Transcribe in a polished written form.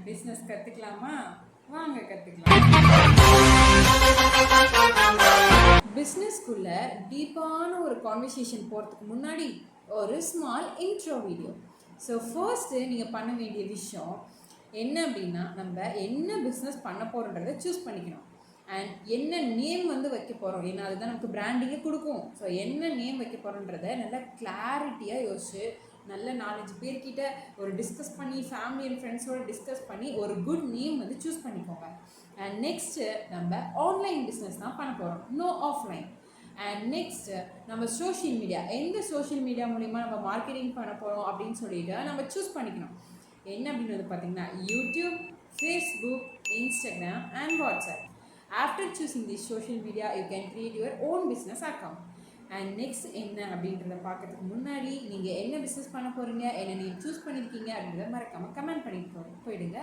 Business கற்றுக்கலாமா? வாங்க கற்றுக்கலாம். பிஸ்னஸ்க்குள்ளே டீப்பான ஒரு கான்வர்சேஷன் போகிறதுக்கு முன்னாடி ஒரு small intro video. So first நீங்கள் பண்ண வேண்டிய விஷயம் என்ன அப்படின்னா, நம்ம என்ன பிஸ்னஸ் பண்ண போகிறோன்றதை சூஸ் பண்ணிக்கணும். அண்ட் என்ன நேம் வைக்க போகிறோம், ஏன்னா அதுதான் நமக்கு பிராண்டிங்கே கொடுக்கும். ஸோ என்ன நேம் வைக்க போகிறோன்றதை நல்லா கிளாரிட்டியாக யோசிச்சு நல்ல 4-5 பேர்கிட்ட ஒரு டிஸ்கஸ் பண்ணி, ஃபேமிலி அண்ட் ஃப்ரெண்ட்ஸோடு டிஸ்கஸ் பண்ணி ஒரு குட் நேம் சூஸ் பண்ணிக்கோங்க. அண்ட் நெக்ஸ்ட்டு நம்ம ஆன்லைன் பிஸ்னஸ் தான் பண்ண போகிறோம், நோ ஆஃப்லைன். அண்ட் நெக்ஸ்ட்டு நம்ம சோஷியல் மீடியா, எந்த சோஷியல் மீடியா மூலிமா நம்ம மார்க்கெட்டிங் பண்ண போகிறோம் அப்படின்னு சொல்லிட்டு நம்ம சூஸ் பண்ணிக்கணும். என்ன அப்படின்னு பார்த்தீங்கன்னா, YouTube, Facebook, Instagram and WhatsApp. After choosing this social media you can create your own business account. And next என்ன அப்படின்றத பார்க்கறதுக்கு முன்னாடி நீங்கள் என்ன பிஸ்னஸ் பண்ண போகிறீங்க, என்ன நீங்கள் சூஸ் பண்ணியிருக்கீங்க அப்படின்றத மறக்காமல் கமெண்ட் பண்ணிட்டு போயிடுங்க.